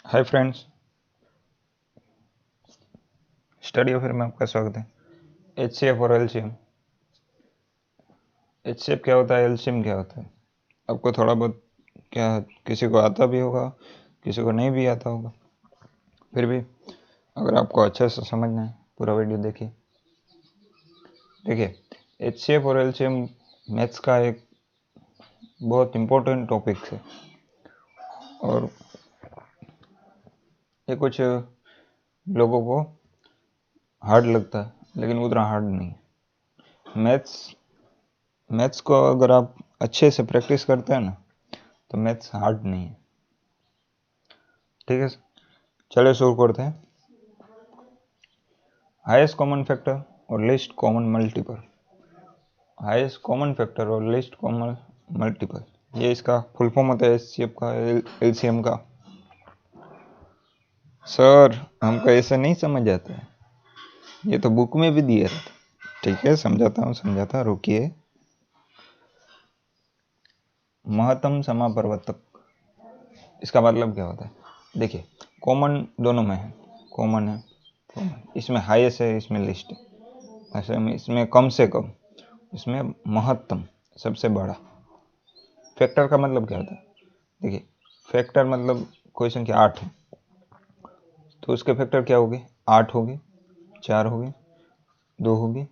Hi friends, study affair में आपका स्वागत है। एचसीएफ और एलसीएम। एचसीएफ क्या होता है, एलसीएम क्या होता है, आपको थोड़ा बहुत क्या किसी को आता भी होगा, किसी को नहीं भी आता होगा। फिर भी अगर आपको अच्छे से समझना है पूरा वीडियो देखिए। देखिए, एचसीएफ और एलसीएम मैथ्स का एक बहुत इम्पोर्टेंट टॉपिक है और ये कुछ लोगों को हार्ड लगता है लेकिन उतना हार्ड नहीं है। मैथ्स को अगर आप अच्छे से प्रैक्टिस करते हैं ना तो मैथ्स हार्ड नहीं है। ठीक है, चलिए शुरू करते हैं। हाईएस्ट कॉमन फैक्टर और least common multiple. Highest common factor और लीस्ट कॉमन मल्टीपल, ये इसका फुल फॉर्म होता है एचसीएफ का, एलसीएम का। सर हमको ऐसा नहीं समझ आता है, ये तो बुक में भी दिया था। ठीक है, समझाता रुकिए। महत्तम समापवर्तक, इसका मतलब क्या होता है? देखिए, कॉमन दोनों में है, कॉमन है, इसमें हाईएस्ट है, इसमें लिस्ट है, ऐसे में इसमें कम से कम, इसमें महत्तम सबसे बड़ा। फैक्टर का मतलब क्या होता है? देखिए, फैक्टर मतलब कोई संख्या 8 है तो उसके फैक्टर क्या होंगे? 8 होंगे, 4 होंगे, 2 होंगे,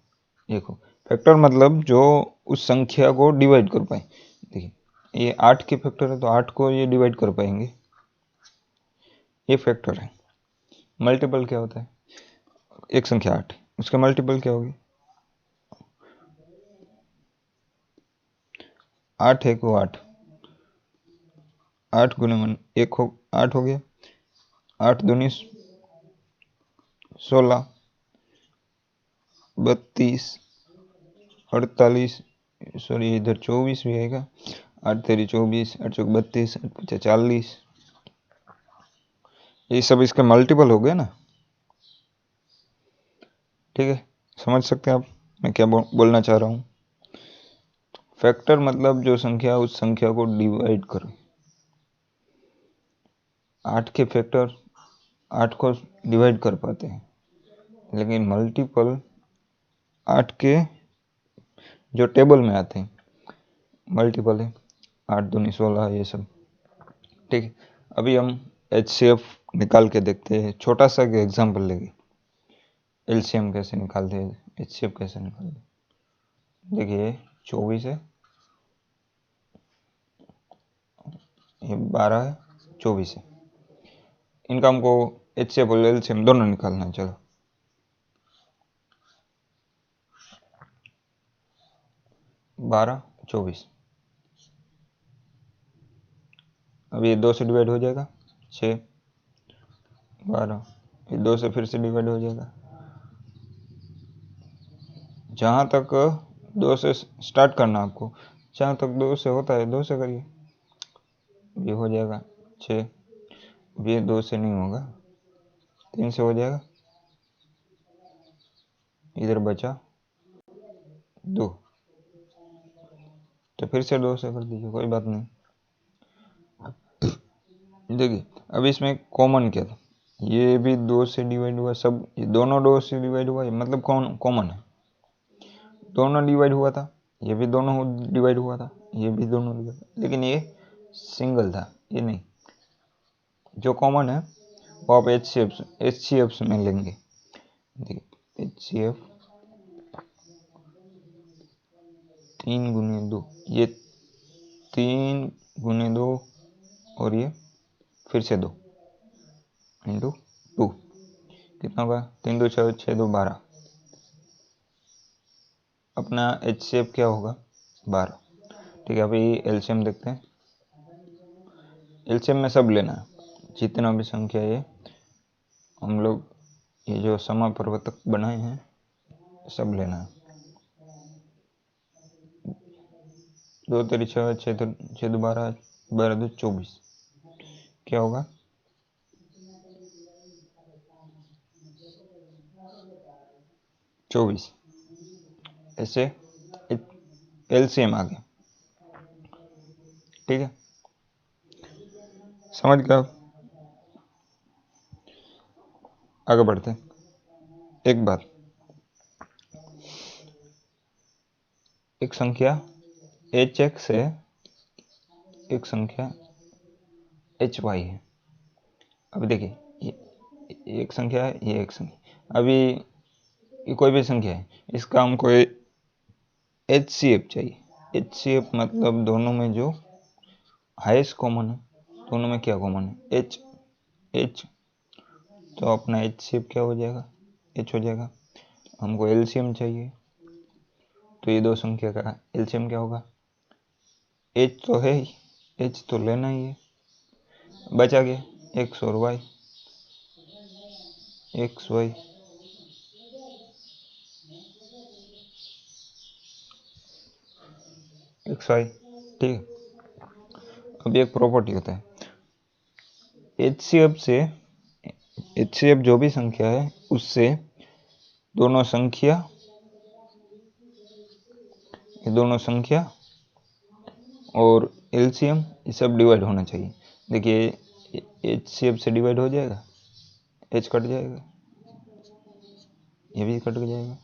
1 हो। फैक्टर मतलब जो उस संख्या को डिवाइड कर पाए। देखिए, ये 8 के फैक्टर है तो 8 को ये डिवाइड कर पाएंगे, ये फैक्टर है। मल्टीपल क्या होता है? एक संख्या 8 उसका मल्टीपल क्या होगी? 8 है को 8, 8 गुने 1 हो, 8 हो गया, 8 दूनी 16, 32, 48, सॉरी इधर 24 भी आएगा। 8 तेरी 24, 8 चौक 32, 8 पचा 40, ये सब इसके मल्टीपल हो गए ना। ठीक है, समझ सकते हैं आप मैं क्या बोलना चाह रहा हूँ। फैक्टर मतलब जो संख्या उस संख्या को डिवाइड करे। 8 के फैक्टर 8 को डिवाइड कर पाते हैं, लेकिन मल्टीपल 8 के जो टेबल में आते हैं मल्टीपल है, 8 दूनी 16, ये सब। ठीक है, अभी हम एचसीएफ निकाल के देखते हैं, छोटा सा एग्जाम्पल लेंगे। एलसीएम कैसे निकालते हैं, एचसीएफ कैसे निकालते हैं। देखिए, 24 है, ये 12 है, 24 है, इनका हमको एचसीएफ और एलसीएम दोनों निकालना है। चलो, 12, 24, अब ये 2 से डिवाइड हो जाएगा, 6, 12, ये 2 से फिर से डिवाइड हो जाएगा। जहाँ तक 2 से स्टार्ट करना आपको, जहाँ तक 2 से होता है 2 से करिए, ये हो जाएगा 6, ये 2 से नहीं होगा, 3 से हो जाएगा, इधर बचा 2, तो फिर से 2 से कर दीजिए, कोई बात नहीं। देखिए, अब इसमें कॉमन क्या था? ये भी 2 से डिवाइड हुआ, सब ये दोनों 2 से डिवाइड हुआ, ये मतलब कॉमन है, दोनों डिवाइड हुआ था, ये भी दोनों डिवाइड हुआ था, ये भी दोनों डिवाइड, लेकिन ये सिंगल था, ये नहीं। जो कॉमन है वो आप एचसीएफ में लेंगे। देखिए, एचसीएफ 3 गुने 2, ये 3 गुने 2 और ये फिर से 2 इंटू 2, कितना होगा? 3 2 6, 6 2 12, अपना एचसीएफ क्या होगा? 12। ठीक है, अभी एलसीएम देखते हैं। एलसीएम में सब लेना है, जितना भी संख्या है हम लोग ये जो समापवर्तक बनाए हैं सब लेना है। 2 तेरी 6, 6 2 12, 12 2 24, क्या होगा? 24। ऐसे एलसीएम आ गया। ठीक है, समझ गए? आगे बढ़ते हैं। एक बात, एक संख्या hx है, एक संख्या hy है। अभी देखिए, ये एक संख्या है, ये एक संख्या। अभी ये कोई भी संख्या है, इसका हमको HCF चाहिए। HCF मतलब दोनों में जो हाईएस्ट कॉमन है, दोनों में क्या कॉमन है, h। तो अपना HCF क्या हो जाएगा, h हो जाएगा। हमको LCM चाहिए, तो ये दो संख्या का LCM क्या होगा, h तो है ही, h तो लेना ही है। बचा गया x और y, x y. X y, ठीक है। अब एक प्रॉपर्टी होता है HCF से, HCF जो भी संख्या है उससे दोनों संख्या, ये दोनों संख्या और LCM ये सब डिवाइड होना चाहिए। देखिए HCF से डिवाइड हो जाएगा, h कट जाएगा, ये भी कट जाएगा,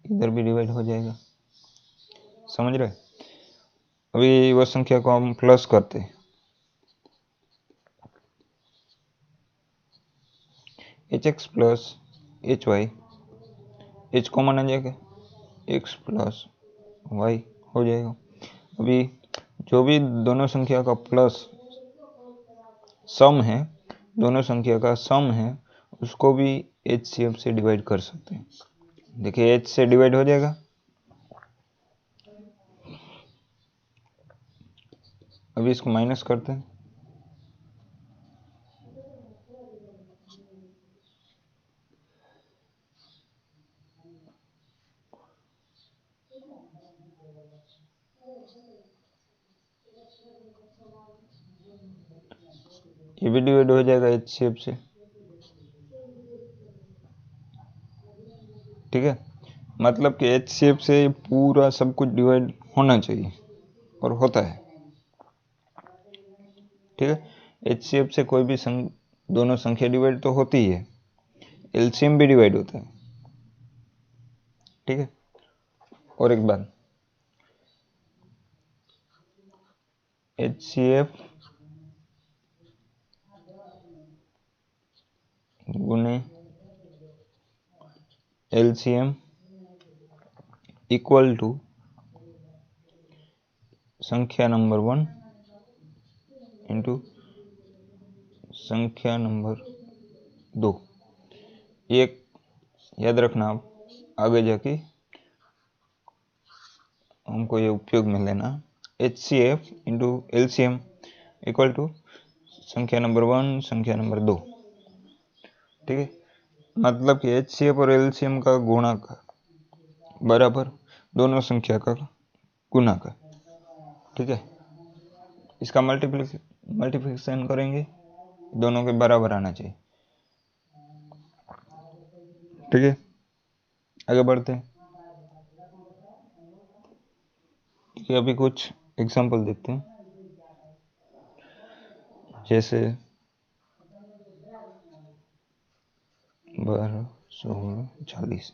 इधर भी डिवाइड हो जाएगा। समझ रहे? अभी वह संख्या को हम प्लस करते हैं, hx plus hy, h common आ जाएगा, x प्लस y हो जाएगा। अभी जो भी दोनों संख्या का प्लस सम है, दोनों संख्या का सम है, उसको भी HCF से डिवाइड कर सकते हैं। देखिए h से डिवाइड हो जाएगा, अभी इसको माइनस करते हैं, ये भी डिवाइड हो जाएगा HCF से, ठीक है। मतलब कि HCF से पूरा सब कुछ डिवाइड होना चाहिए और होता है, ठीक है। HCF से कोई भी दोनों संख्या डिवाइड तो होती ही है, LCM भी डिवाइड होता है, ठीक है। और एक बात, HCF गुने LCM इक्वल टू संख्या नंबर 1 इंटू संख्या नंबर 2। एक याद रखना, आप आगे जाके हमको ये उपयोग में लेना, HCF into LCM equal to संख्या नंबर 1 संख्या नंबर 2, ठीक है। मतलब कि HCF और LCM का गुणा का बराबर दोनों संख्या का गुणा का, ठीक है। इसका मल्टीप्लिकेशन करेंगे, दोनों के बराबर आना चाहिए, ठीक है। आगे बढ़ते हैं, अभी कुछ एग्जांपल देखते हैं। जैसे 12, 16, 40,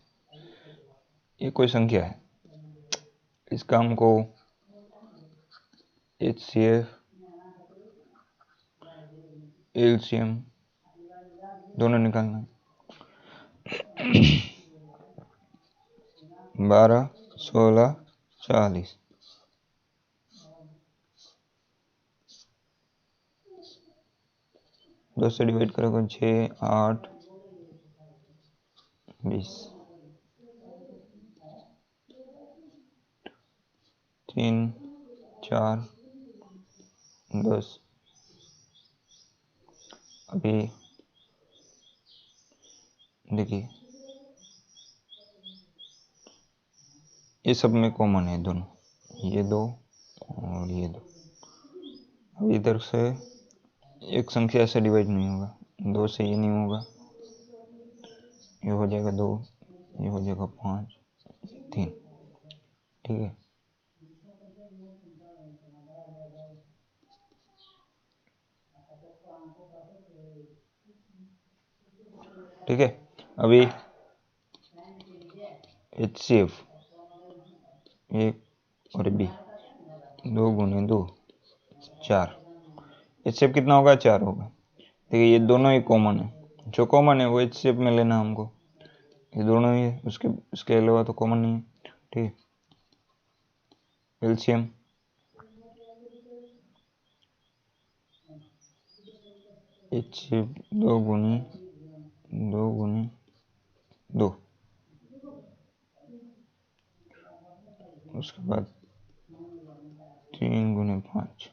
ये कोई संख्या है, इसका हमको HCF LCM दोनों निकालना है। 12, 16, 40, 2 से डिवाइड करोगे 6, 8, 20, 3, 4, 10। अभी देखिए ये सब में कॉमन है दोनों, ये दो और ये दो। अब इधर से एक संख्या से डिवाइड नहीं होगा, 2 से ये नहीं होगा, ये हो जाएगा 2, ये हो जाएगा 5, 3, ठीक है। ठीक है, अभी HCF 1 और B 2 गुने 2 4। HCF कितना होगा? 4 होगा। देखिए ये दोनों ही कॉमन है, जो कॉमन है वो HCF में लेना हमको, ये दोनों ही है, उसके अलावा तो कॉमन नहीं है। ठीक है, एलसीएम HCF 2 गुनी 2, उसके बाद 3 गुने 5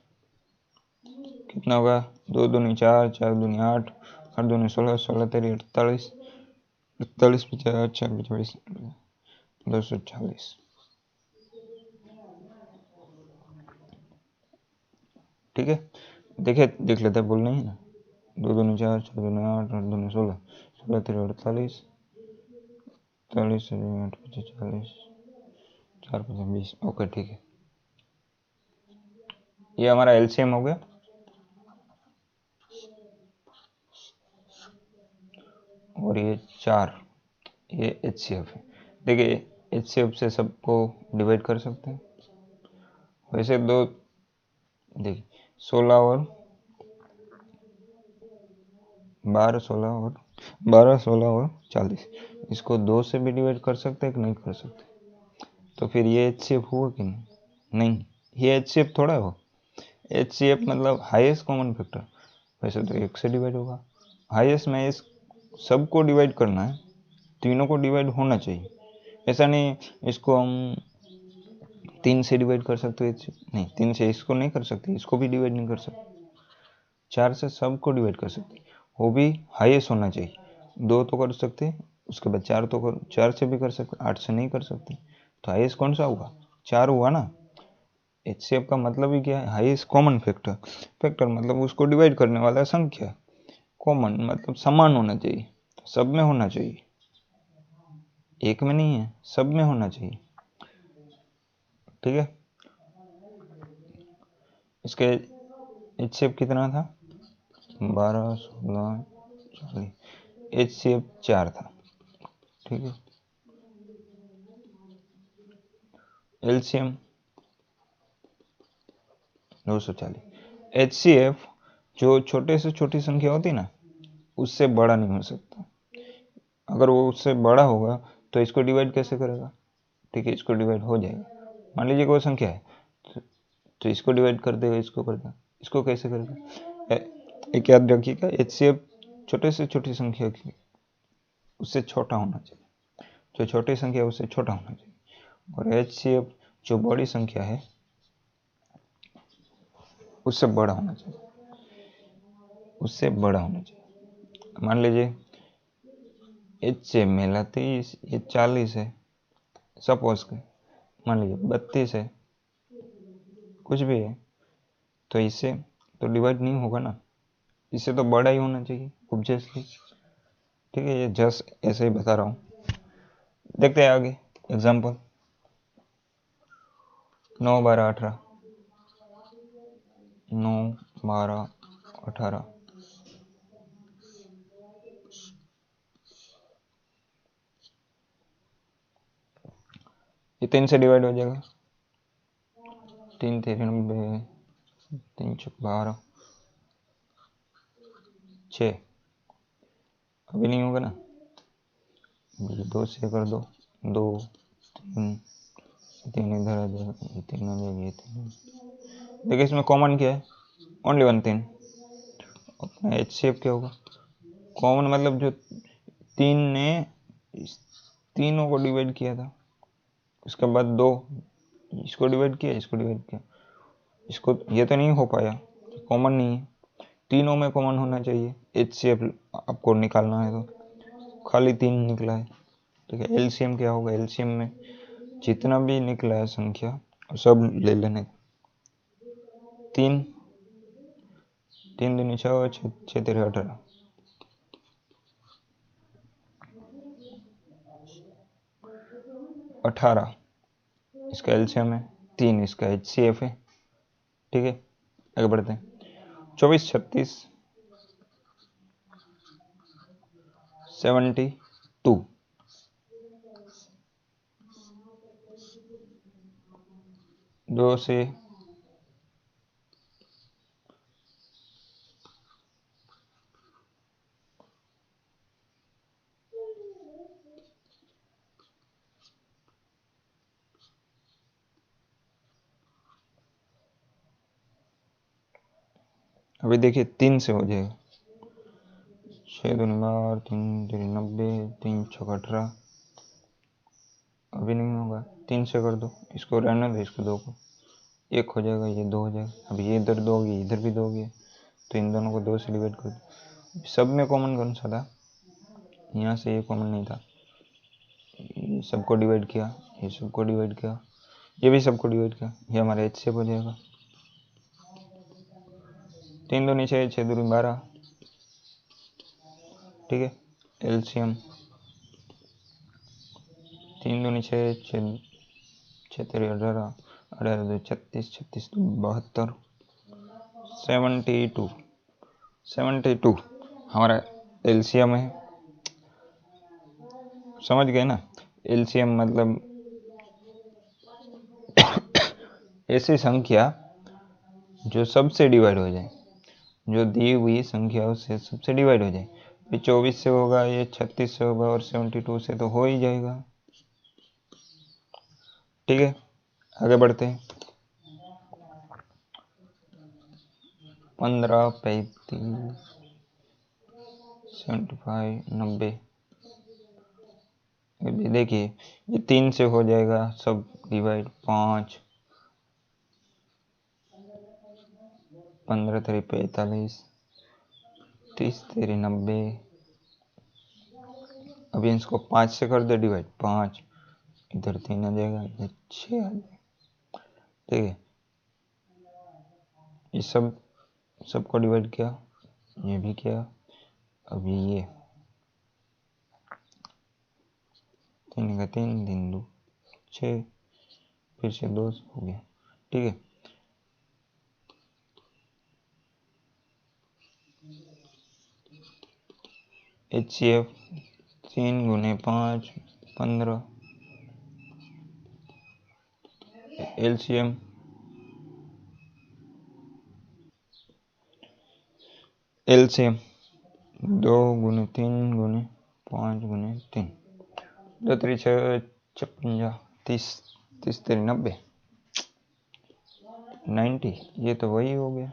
कितना होगा? 2 दूनी 4, 4 दूनी 8, 8 दूनी 16, 16 तेरी 48, 48 50, 45, 240। ठीक है, देख लेते हैं, बोल नहीं है ना। 2 दूनी 4, 4 दूनी 8, 8 दूनी 16, 16 तेरी 48, 48 8 50 40, 4 50 20। ओके ठीक है, ये हमारा एलसीएम हो गया। और ये 4, ये HCF है। देखिए HCF से सबको डिवाइड कर सकते हैं। वैसे दो, देखिए 16 और 12, 16 और 40, इसको 2 से भी डिवाइड कर सकते हैं कि नहीं कर सकते? तो फिर ये HCF हुआ कि नहीं? नहीं, ये HCF थोड़ा हो। HCF मतलब हाईएस्ट कॉमन फैक्टर। वैसे तो 1 से डिवाइड होगा, हाईएस्ट में इस सबको डिवाइड करना है, तीनों को डिवाइड होना चाहिए। ऐसा नहीं इसको हम 3 से डिवाइड कर सकते हैं, नहीं 3 से इसको नहीं कर सकते, इसको भी डिवाइड नहीं कर सकते। 4 से सबको डिवाइड कर सकते, वो भी हाईएस्ट होना चाहिए। 2 तो कर सकते, उसके बाद 4 तो 4 से भी कर सकते, 8 से नहीं कर सकते। तो हाईएस्ट कौन सा हुआ? 4 हुआ ना। HCF का मतलब ही क्या है? Highest common factor. फैक्टर मतलब उसको डिवाइड करने वाला संख्या। कॉमन मतलब समान होना चाहिए, सब में होना चाहिए, एक में नहीं है, सब में होना चाहिए। ठीक है, इसके HCF कितना था? 12 16 40, HCF 4 था। ठीक है, LCM 240। HCF जो छोटे से छोटी संख्या होती ना, उससे बड़ा नहीं हो सकता। अगर वो उससे बड़ा होगा तो इसको डिवाइड कैसे करेगा? ठीक है, इसको डिवाइड हो जाएगा। मान लीजिए कोई संख्या है, तो इसको डिवाइड कर देगा, इसको कर देगा, इसको कैसे करेगा? एक याद रखिएगा, HCF छोटे से छोटी संख्या की उससे छोटा होना चाहिए, जो छोटी संख्या है उससे छोटा होना चाहिए। और HCF जो बड़ी संख्या है उससे बड़ा होना चाहिए, उससे बड़ा होना चाहिए। मान लीजिए HCF मेला 30, ये 40 है, सपोज के मान लीजिए 32 है, कुछ भी है, तो इससे तो डिवाइड नहीं होगा ना, इससे तो बड़ा ही होना चाहिए ऑब्वियसली। ठीक है, ये जस्ट ऐसे ही बता रहा हूँ। देखते हैं आगे एग्जाम्पल। 9 12 18, 9 12 18, ये 3 से डिवाइड हो जाएगा, 3 3 90, 3 6 12, 6, अभी नहीं होगा ना, 2 से कर दो, 2 3 3 इधर आ जाएगा, ये 3 आ जाएगा, ये 3। देखिए इसमें कॉमन क्या है? ओनली 1 3। अपना HCF क्या होगा? कॉमन मतलब जो 3 ने इस तीनों को डिवाइड किया था, उसके बाद 2 इसको डिवाइड किया, इसको डिवाइड किया, इसको ये तो नहीं हो पाया, कॉमन नहीं है, तीनों में कॉमन होना चाहिए। HCF आपको निकालना है तो खाली 3 निकला है। ठीक है, LCM क्या होगा? LCM में जितना भी निकला है संख्या सब ले लेने। 3 3 दूनी 6, 6 तेरे 18, 18 इसका LCM है, 3 इसका HCF है। ठीक है, आगे बढ़ते हैं। 24 36 70 2, दो से अभी देखिए 3 से हो जाएगा, 6 दूनी 12, 3 तेरी 90, 3 छक्का 18, अभी नहीं होगा, 3 से कर दो, इसको रहने दो, इसको 2 को, 1 हो जाएगा, ये 2 हो जाएगा। अब ये इधर 2 होगी, इधर भी 2 होगी, तो इन दोनों को 2 से डिवाइड कर दो। सब में कॉमन कौन सा था, यहाँ से ये कॉमन नहीं था, ये सबको डिवाइड किया, ये सबको डिवाइड किया, ये भी सबको डिवाइड किया, ये हमारा एच से हो जाएगा। 3 दूनी 6, 6 दूनी 12, ठीक है। एलसीएम 3 दूनी 6, 6 तेरी 18, 18 दो 36, 36 दो 72, 72, 72 हमारा एलसीएम है। समझ गए ना, एलसीएम मतलब ऐसी संख्या जो सबसे डिवाइड हो जाए, जो दी हुई संख्या उससे सबसे डिवाइड हो जाए। 24 से होगा, ये 36 से होगा, और 72 से तो हो ही जाएगा। ठीक है, आगे बढ़ते हैं। 15, 35, 75, 90, देखिए ये 3 से हो जाएगा सब डिवाइड, 5, 15 तेरी 45, 30 तेरी 90, अभी इसको 5 से कर दे डिवाइड, 5, इधर 3 आ जाएगा, इधर 6 आ जाएगा। ठीक है, ये सबको डिवाइड किया, ये भी किया, अभी ये 3 का 3, 3 2 6, फिर से 2 हो गया। ठीक है, HCF 3 गुने 5, 15, LCM 2 गुने 3 गुने 5 गुने 3, 2 3 6, 56, 30, 30 तेरी 90, 90, ये तो वही हो गया।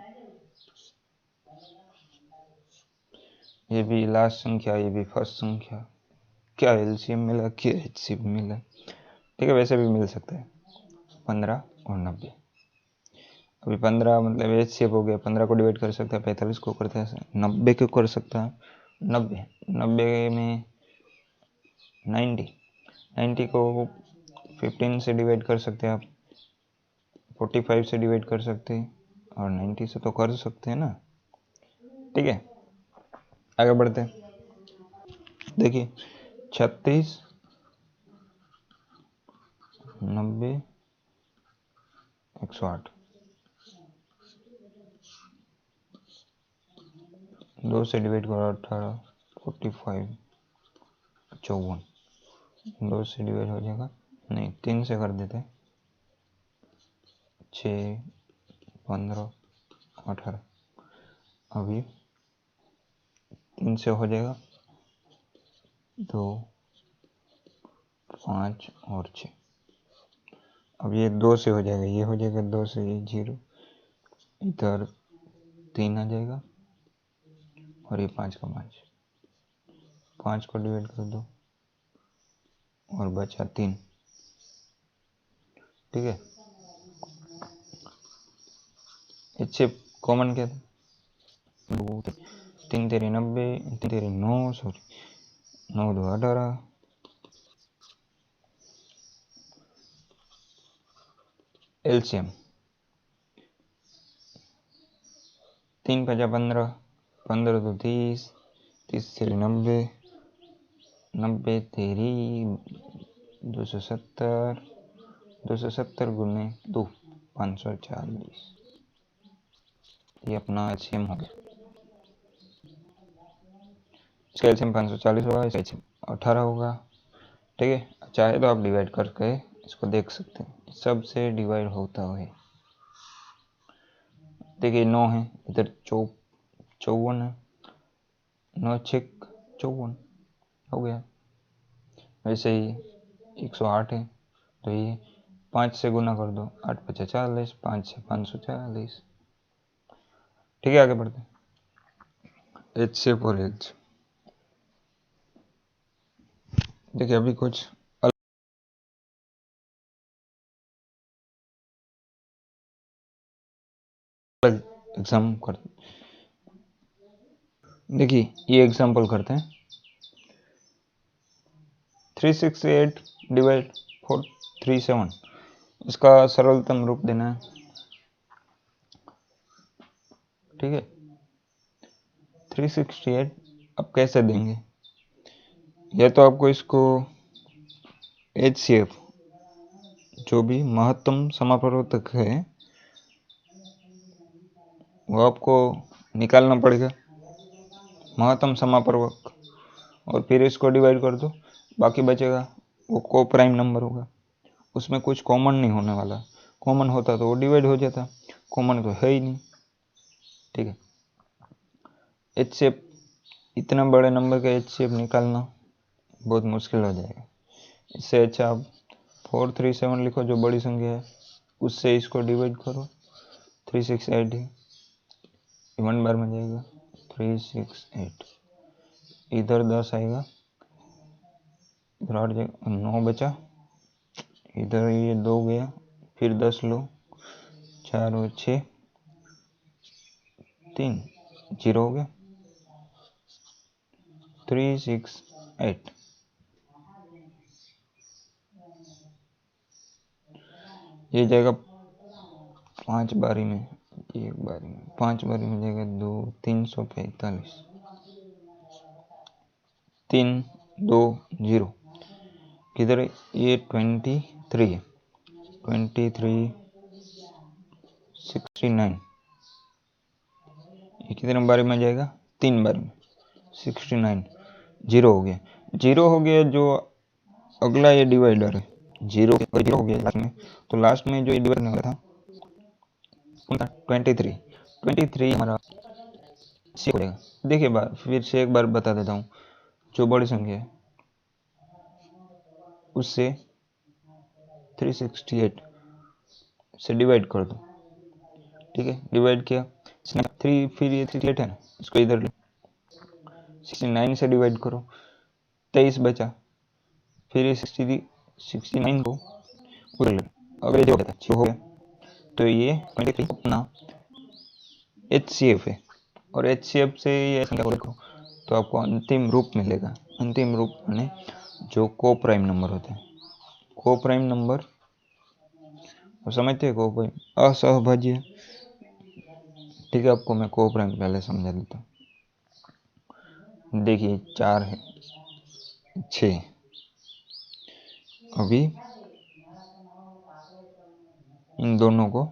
ये भी लास्ट संख्या, ये भी फर्स्ट संख्या, क्या एलसीएम मिला, क्या एचसीएफ मिला। ठीक है, वैसे भी मिल सकता है 15 और 90। अभी 15 मतलब एचसीएफ हो गया, 15 को डिवाइड कर सकता है, 45 को करता है, 90 को कर सकता है, 90 में 90 को 15 से डिवाइड कर सकते हैं आप, 45 से डिवाइड कर सकते हैं, और 90 से तो कर सकते हैं ना। ठीक है, आगे बढ़ते हैं। देखिए 36, 90, 108, 2 से डिवाइड करो, 18, 45, 54, 2 से डिवाइड हो जाएगा, नहीं 3 से कर देते, 6, 15, 18, अभी 3 से हो जाएगा, 2, 5 और 6, अब ये 2 से हो जाएगा, ये हो जाएगा 2 से, ये 0, इधर 3 आ जाएगा, और ये 5 का 5, 5 को डिवाइड कर दो, और बचा 3। ठीक है, इससे कॉमन क्या था, 3 तेरी 90, 3 तेरी 9, सॉरी 9 2 18, एलसीएम 3 5 15, 15 2 30, 30 तेरी 90, 90 तेरी 270, 270 गुने 2, 540, ये अपना एलसीएम हो गया। इसका एलसीएम 540 होगा, इसका एलसीएम 18 होगा। ठीक है, चाहे तो आप डिवाइड करके इसको देख सकते हैं, सब से डिवाइड होता है। देखिए 9 है, इधर 54 है, 9 6 54 हो गया। वैसे ही 108 है, तो ये 5 से गुना कर दो, 8 5 40, 5 से 540। ठीक है, आगे बढ़ते हैं। एच शेप और एच, देखिए अभी कुछ अलग एग्जाम करते, देखिए ये एग्जाम्पल करते हैं। 368 डिवाइड 437, इसका सरलतम रूप देना है। ठीक है, 368 अब कैसे देंगे, या तो आपको इसको HCF जो भी महत्तम समापवर्तक है वो आपको निकालना पड़ेगा, महत्तम समापवर्तक, और फिर इसको डिवाइड कर दो, बाकी बचेगा वो को प्राइम नंबर होगा। उसमें कुछ कॉमन नहीं होने वाला, कॉमन होता तो वो डिवाइड हो जाता, कॉमन तो है ही नहीं। ठीक है, HCF, इतना बड़े नंबर का HCF निकालना बहुत मुश्किल हो जाएगा। इससे अच्छा आप 437 लिखो, जो बड़ी संख्या है, उससे इसको डिवाइड करो। 368 है, 1 बार में जाएगा 368, इधर 10 आएगा, इधर 8 जाएगा, 9 बचा, इधर ये 2 गया, फिर 10 लो, 4 और 6 3 0 हो गया, 368। ये जाएगा 5 बारी में, 1 बारी में, 5 बारी में जाएगा 2 345, 3 2 0, किधर है ये 23 है, 23 69, ये कितने बारी में जाएगा, 3 बारी में, 69, 0 हो गया। 0 हो गया जो अगला ये डिवाइडर है, 0 हो गया लास्ट में, तो लास्ट में जो ये डिवाइडर होगा था 23 हमारा सी हो जाएगा। देखिए फिर से एक बार बता देता हूँ, जो बड़ी संख्या है उससे 368 से डिवाइड कर दो। ठीक है, डिवाइड किया, 3 फिर ये 38 है ना, इसको इधर ले, 69 से डिवाइड करो, 23 बचा, फिर ये 69 को उधर ले, अगर ये हो गया तो ये 23 अपना HCF है, और HCF से ये संख्या को देखो तो आपको अंतिम रूप मिलेगा। अंतिम रूप माने जो को प्राइम नंबर होते हैं, को प्राइम नंबर समझते हैं, को प्राइम असहभाज्य। ठीक है, आपको मैं को प्राइम पहले समझा देता हूँ। देखिए 4 है, 6, अभी इन दोनों को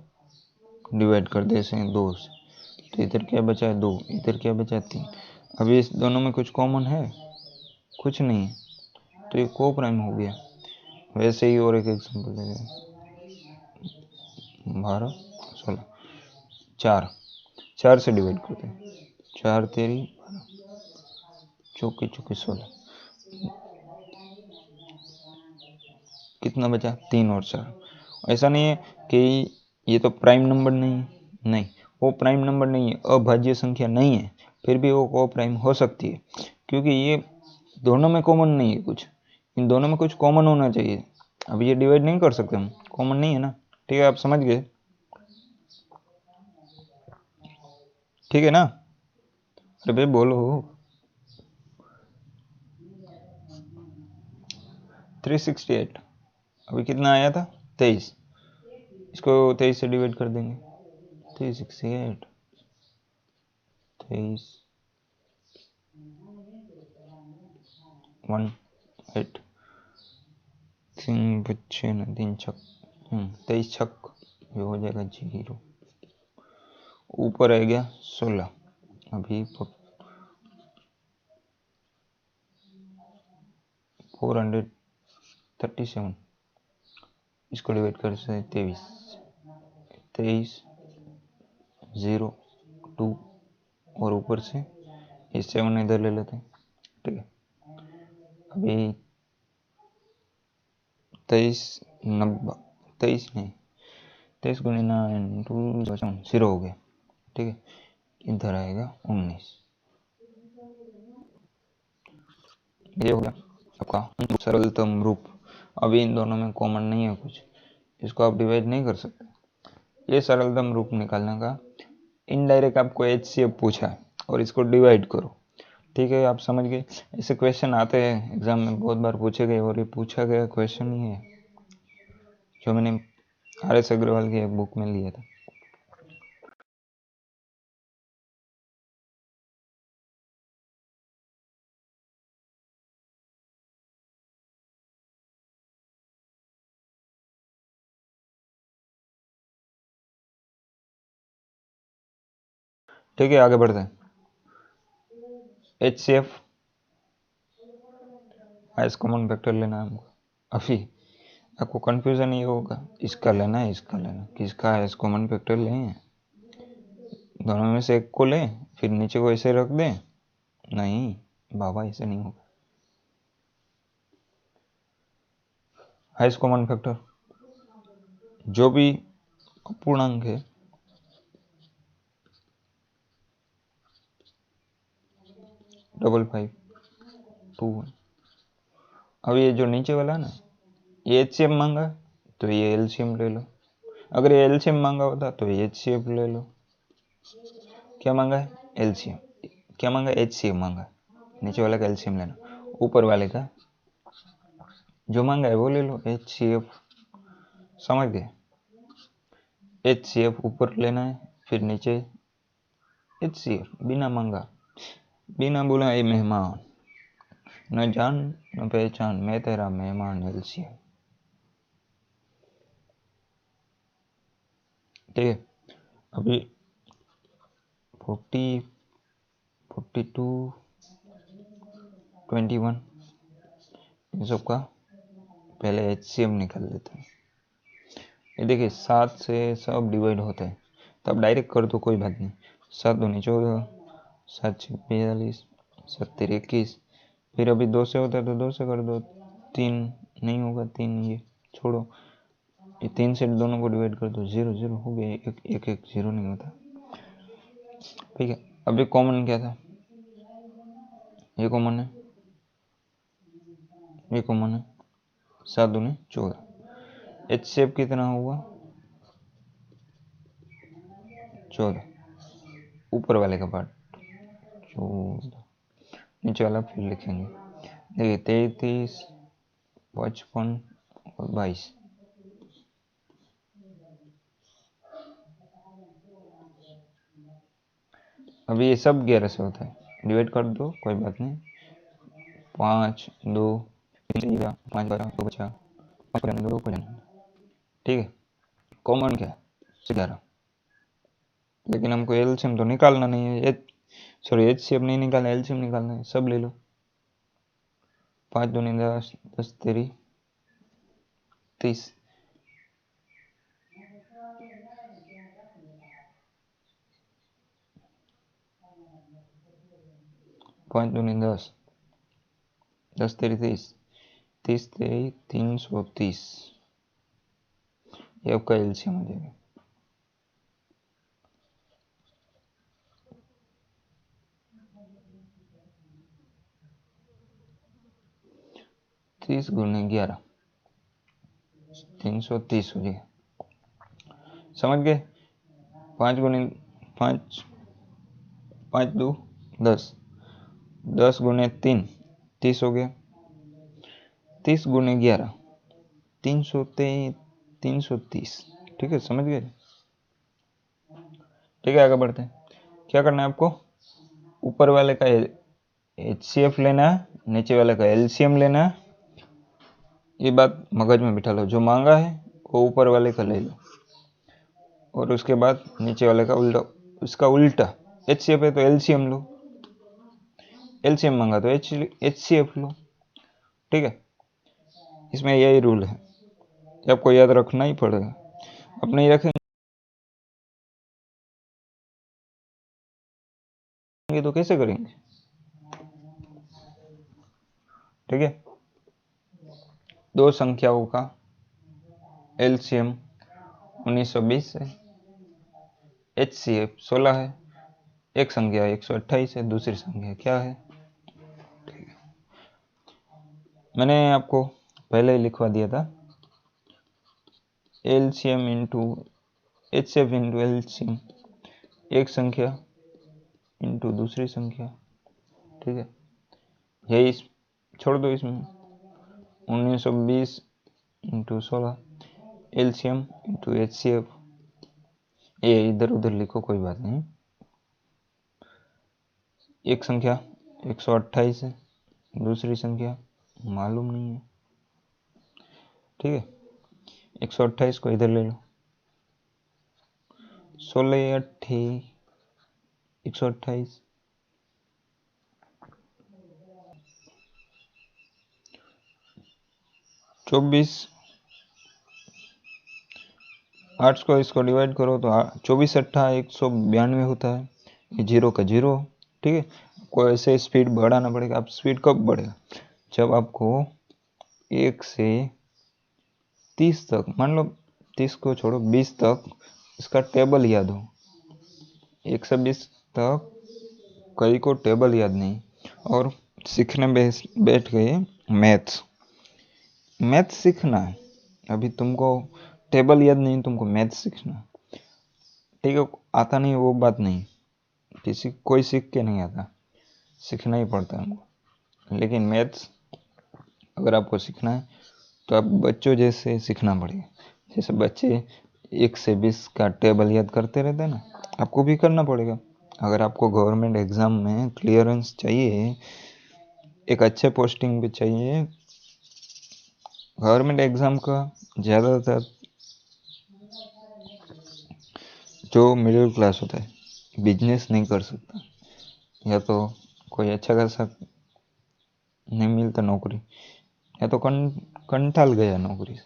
डिवाइड कर दे ऐसे 2 से, तो इधर क्या बचा है 2, इधर क्या बचा 3। अभी इस दोनों में कुछ कॉमन है, कुछ नहीं है, तो ये को प्राइम हो गया। वैसे ही और एक एग्जांपल ले, 12 16, 4 से डिवाइड करते हैं, 4 तेरी 12, चौकी 16, कितना बचा 3 और 4। ऐसा नहीं है कि ये तो प्राइम नंबर नहीं है, नहीं, वो प्राइम नंबर नहीं है, अभाज्य संख्या नहीं है, फिर भी वो को प्राइम हो सकती है, क्योंकि ये दोनों में कॉमन नहीं है कुछ, इन दोनों में कुछ कॉमन होना चाहिए। अब ये डिवाइड नहीं कर सकते हम, कॉमन नहीं है ना। ठीक है, आप समझ गए, ठीक है ना, अरे भाई बोलो। 368 अभी कितना आया था 23, इसको 23 से डिवाइड कर देंगे, 368 23 1 8, 3 बच्चे ना, 3 छक 23 छक, ये हो जाएगा 0, ऊपर आ गया 16। अभी 437, इसको डिवाइड कर से 23 0 2 और ऊपर से ये 7 इधर ले लेते हैं। ठीक है, अभी 23 नहीं 23 गुणे 9 2 0 हो गया। ठीक है, इधर आएगा 19। ये हो गया आपका सरलतम रूप। अभी इन दोनों में कॉमन नहीं है कुछ, इसको आप डिवाइड नहीं कर सकते। ये सरलतम रूप निकालने का इनडायरेक्ट आपको HCF पूछा है और इसको डिवाइड करो। ठीक है, आप समझ गए। ऐसे क्वेश्चन आते हैं एग्जाम में, बहुत बार पूछे गए और ये पूछा गया क्वेश्चन ही है जो मैंने RS अग्रवाल की एक बुक में लिया था। ठीक है, आगे बढ़ते हैं। HCF हाईएस्ट कॉमन फैक्टर लेना है हमको। अभी आपको कंफ्यूजन ये होगा, इसका लेना है इसका लेना, किसका हाईएस्ट कॉमन फैक्टर लें, दोनों में से एक को लें फिर नीचे को ऐसे रख दें। नहीं बाबा, ऐसे नहीं होगा। हाईएस्ट कॉमन फैक्टर जो भी अपूर्णांक है डबल 5 2 1। अब ये जो नीचे वाला ना, ये HCF मांगा तो ये LCM ले लो। अगर ये LCM मांगा होता तो ये HCF ले लो। क्या मांगा है? LCM। क्या मांगा? HCF मांगा। नीचे वाले का LCM लेना, ऊपर वाले का जो मांगा है वो ले लो, HCF। समझ गए? HCF ऊपर लेना है, फिर नीचे HCF बिना मांगा, बिना बोला ये मेहमान, न जान न पहचान, मैं तेरा मेहमान LCM। ठीक है, अभी 40 42 21 इन सब का पहले HCM निकाल लेते हैं। ये देखिए 7 से सब डिवाइड होते हैं, तो अब डायरेक्ट कर दो, कोई बात नहीं। 7 दूनी 14, 7 6 42, 7 3 21। फिर अभी 2 से होता है तो 2 से कर दो। 3 नहीं होगा, 3 ये छोड़ो, ये 3 से दोनों को डिवाइड कर दो, 0 0 हो गया। एक 0 नहीं होता। ठीक है, अभी कॉमन क्या था? ये कॉमन है, ये कॉमन है। 7 दूनी 14। HCF कितना हुआ? 14, ऊपर वाले का पार्ट 14, नीचे वाला फिर लिखेंगे। देखिए 33 55 और 22। अभी ये सब 11 से होता है, डिवाइड कर दो, कोई बात नहीं। 5 2 3 5 12 2 बचा 5 2 ठीक है, कॉमन क्या है? 11। लेकिन हमको LCM तो निकालना नहीं है, सॉरी HCF नहीं निकालना, LCM निकालना है। सब ले लो। 5 दूनी 10, 10 तेरी 30। 5 दूनी 10, 10 तेरी 30, 30 तेरी 330। ये आपका LCM हो जाएगा। तीस गुने 11 330 हो जाएगा। समझ गए? 5 गुने 5 5 2 10, 10 गुने 3 30 हो गया। 30 गुने 11 330। ठीक है, समझ गए? ठीक है, आगे बढ़ते हैं। क्या करना है आपको? ऊपर वाले का HCF लेना है, नीचे वाले का LCM लेना है। ये बात मगज में बिठा लो, जो मांगा है वो ऊपर वाले का ले लो और उसके बाद नीचे वाले का उल्टा, उसका उल्टा। HCF है तो LCM लो, LCM मांगा तो HCF लो। ठीक है, इसमें यही रूल है, आपको याद रखना ही पड़ेगा। आप नहीं रखेंगे तो कैसे करेंगे? ठीक है, दो संख्याओं का एलसीएम 1920 है, एचसीएफ 16 है, एक संख्या 128 है, दूसरी संख्या क्या है? ठीक है, मैंने आपको पहले ही लिखवा दिया था, LCM into HCF into LCM, एक संख्या इंटू दूसरी संख्या। ठीक है, यही छोड़ दो, इसमें 1920 इंटू 16, एलसीएम इंटू एचसीएफ, ये इधर उधर लिखो कोई बात नहीं। एक संख्या 128 है, दूसरी संख्या मालूम नहीं है। ठीक है, 128 को इधर ले लो, 16 अट्ठी 128, 24 8 को इसको डिवाइड करो तो 24 अट्ठा 192 होता है, ये जीरो का जीरो। ठीक है, आपको ऐसे स्पीड बढ़ाना पड़ेगा। आप स्पीड कब बढ़ेगा? जब आपको 1 से 30 तक, मान लो 30 को छोड़ो 20 तक इसका टेबल याद हो। 1 से 20 तक कई को टेबल याद नहीं और सीखने बैठ गए मैथ्स सीखना है। अभी तुमको टेबल याद नहीं, तुमको मैथ्स सीखना है। ठीक है, आता नहीं वो बात नहीं, कोई सीख के नहीं आता, सीखना ही पड़ता है हमको। लेकिन मैथ्स अगर आपको सीखना है तो आप बच्चों जैसे सीखना पड़ेगा। जैसे बच्चे 1 से 20 का टेबल याद करते रहते हैं ना, आपको भी करना पड़ेगा। अगर आपको गवर्नमेंट एग्ज़ाम में क्लियरेंस चाहिए, एक अच्छे पोस्टिंग पे चाहिए, गवर्नमेंट एग्ज़ाम का ज़्यादातर जो मिडिल क्लास होता है बिजनेस नहीं कर सकता, या तो कोई अच्छा खासा नहीं मिलता नौकरी, या तो कंटाल गया नौकरी से,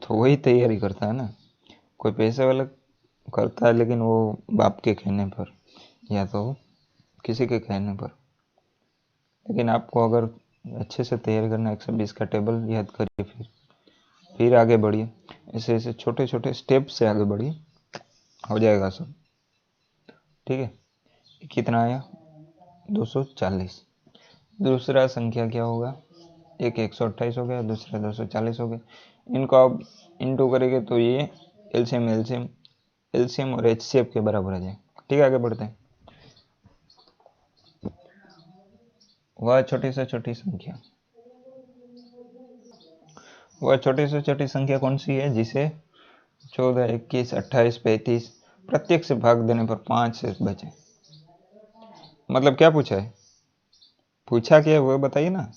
तो वही तैयारी करता है ना। कोई पैसे वाला करता है लेकिन वो बाप के कहने पर या तो किसी के कहने पर। लेकिन आपको अगर अच्छे से तैयारी करना, 120 का टेबल याद करिए, फिर आगे बढ़िए। ऐसे ऐसे छोटे छोटे स्टेप से आगे बढ़िए, हो जाएगा सब। ठीक है, कितना आया? 240। दूसरा संख्या क्या होगा? एक 128 हो गया, दूसरा 240 हो गया। इनको आप इंटू करेंगे तो ये एलसीएम और एचसीएफ के बराबर आ जाए। ठीक है, आगे बढ़ते हैं। वह छोटी से छोटी संख्या, वह छोटी से छोटी संख्या कौन सी है जिसे 14, 21, 28, 35 प्रत्येक से भाग देने पर 5 से बचे? मतलब क्या पूछा है? पूछा क्या है वो बताइए ना,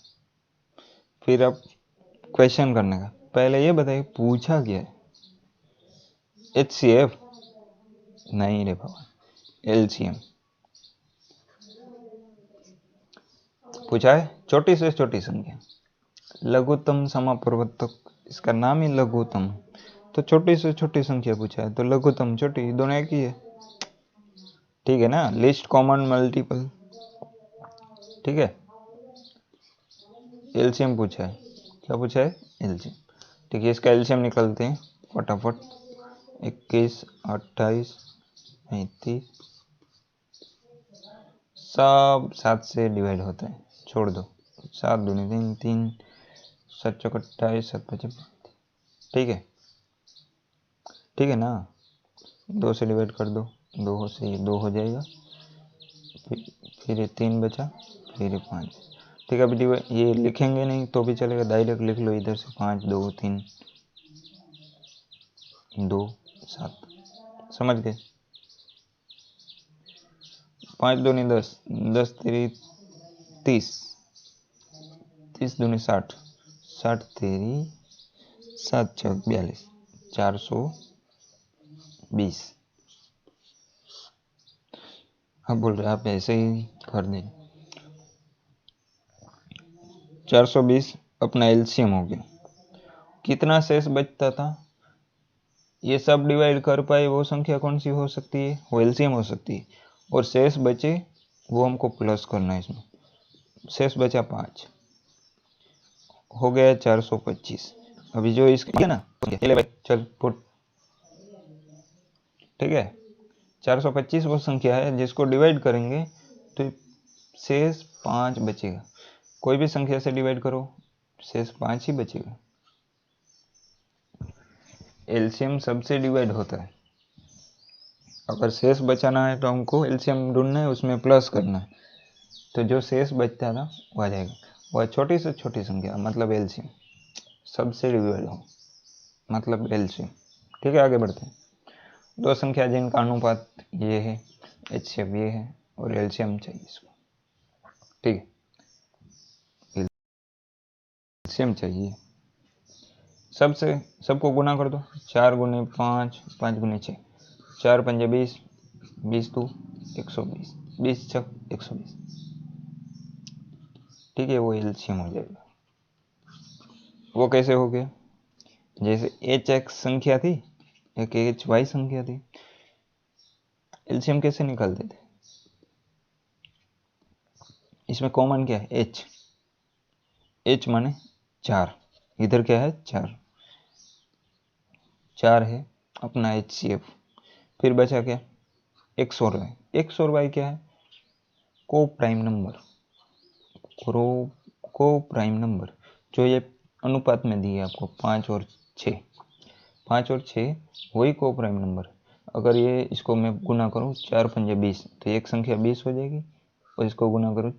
फिर आप क्वेश्चन करने का। पहले ये बताइए पूछा क्या है? एचसीएफ नहीं रे बाबा, एलसीएम पूछा है। छोटी से छोटी संख्या, लघुत्तम समापवर्तक, इसका नाम ही लघुत्तम, तो छोटी से छोटी संख्या पूछा है तो लघुत्तम छोटी दोनों एक ही है। ठीक है ना, लिस्ट कॉमन मल्टीपल। ठीक है, एलसीएम पूछा है। क्या पूछा है? एलसीएम। ठीक है, इसका एलसीएम निकलते हैं फटाफट। 21, 28, 35 सब 7 से डिवाइड होता है, छोड़ दो। 7 दूनी 3, 3 7 चौक 28, 7 25। ठीक है, ठीक है ना, 2 से डिवाइड कर दो, 2 से ये 2 हो जाएगा, फिर ये 3 बचा, फिर ये 5। ठीक है, अभी ये लिखेंगे नहीं तो भी चलेगा, डायरेक्ट लिख लो इधर से। 5 2 3 2 7, समझ गए? 5 दूनी 10, 10 तेरी 30, 30 दूनी 60, 60 तेरी 7 चौक 42, 420। हाँ बोल रहे आप ऐसे ही कर दें। 420 अपना एलसीएम हो गया। कितना शेष बचता था, ये सब डिवाइड कर पाए वो संख्या कौन सी हो सकती है, वो एलसीएम हो सकती है। और शेष बचे वो हमको प्लस करना है। इसमें शेष बचा 5, हो गया 425। अभी जो इसका है ना, ले भाई चल पुट, ठीक है। 425 वो संख्या है जिसको डिवाइड करेंगे तो शेष 5 बचेगा। कोई भी संख्या से डिवाइड करो शेष 5 ही बचेगा। एलसीएम सबसे डिवाइड होता है। अगर शेष बचाना है तो हमको एलसीएम ढूंढना है, उसमें प्लस करना है। तो जो शेष बचता था वो आ जाएगा। वह छोटी से छोटी संख्या मतलब एलसीएम, सबसे डिवाइड हो मतलब एलसीएम। ठीक है, आगे बढ़ते हैं। दो संख्या जिनका अनुपात ये है, एचसीएफ ये है, और एलसीएम चाहिए इसको। ठीक है, एलसीएम चाहिए। सबको गुना कर दो। 4 गुने 5, 5 गुने 6, 4 पंजे 20, 20 2 120, 20 6 120। ठीक है, वो एलसीएम हो जाएगा। वो कैसे हो गया, जैसे एच एक्स संख्या थी, एक एच वाई संख्या थी, एलसीएम कैसे निकालते थे। इसमें कॉमन क्या है, एच। एच माने 4, इधर क्या है 4, 4 है अपना एचसीएफ। फिर बचा क्या, एक्स और वाई। एक्स और वाई क्या है, को प्राइम नंबर, को प्राइम नंबर जो ये अनुपात में दिए आपको 5 और 6, 5 और 6 वही को प्राइम नंबर। अगर ये इसको मैं गुना करूँ 4 पंजे 20 तो एक संख्या 20 हो जाएगी, और इसको गुना करूँ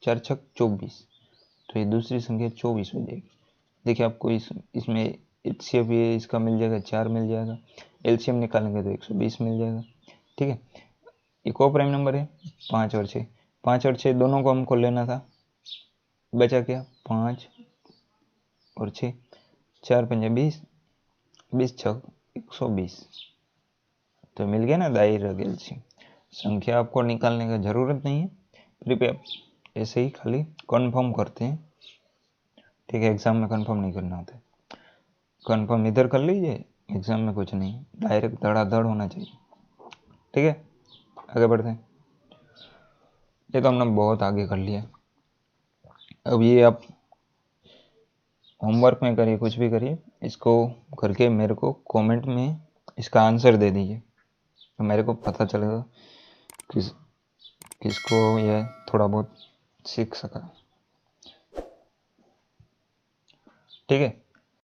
4 छक 24 तो ये दूसरी संख्या 24 हो जाएगी। देखिए आपको इसमें एचसीएफ ये इसका मिल जाएगा 4 मिल जाएगा, एलसीएम निकालेंगे तो 120 मिल जाएगा। ठीक है, ये को प्राइम नंबर है 5 और 6, 5 और 6 दोनों को हमको लेना था। बचा क्या, 5 और 6, 4 पंजे 20, 20 छक 120। तो मिल गया ना डायरेक्ट एलसीएम। संख्या आपको निकालने की ज़रूरत नहीं है, फिर भी आप ऐसे ही खाली कंफर्म करते हैं। ठीक है, एग्जाम में कंफर्म नहीं करना होता है। कंफर्म इधर कर लीजिए, एग्जाम में कुछ नहीं, डायरेक्ट धड़ाधड़ होना चाहिए। ठीक है, आगे बढ़ते हैं। ये तो हमने बहुत आगे कर लिया। अब ये आप होमवर्क में करिए, कुछ भी करिए, इसको करके मेरे को कमेंट में इसका आंसर दे दीजिए, तो मेरे को पता चलेगा किसको ये थोड़ा बहुत सीख सका। ठीक है।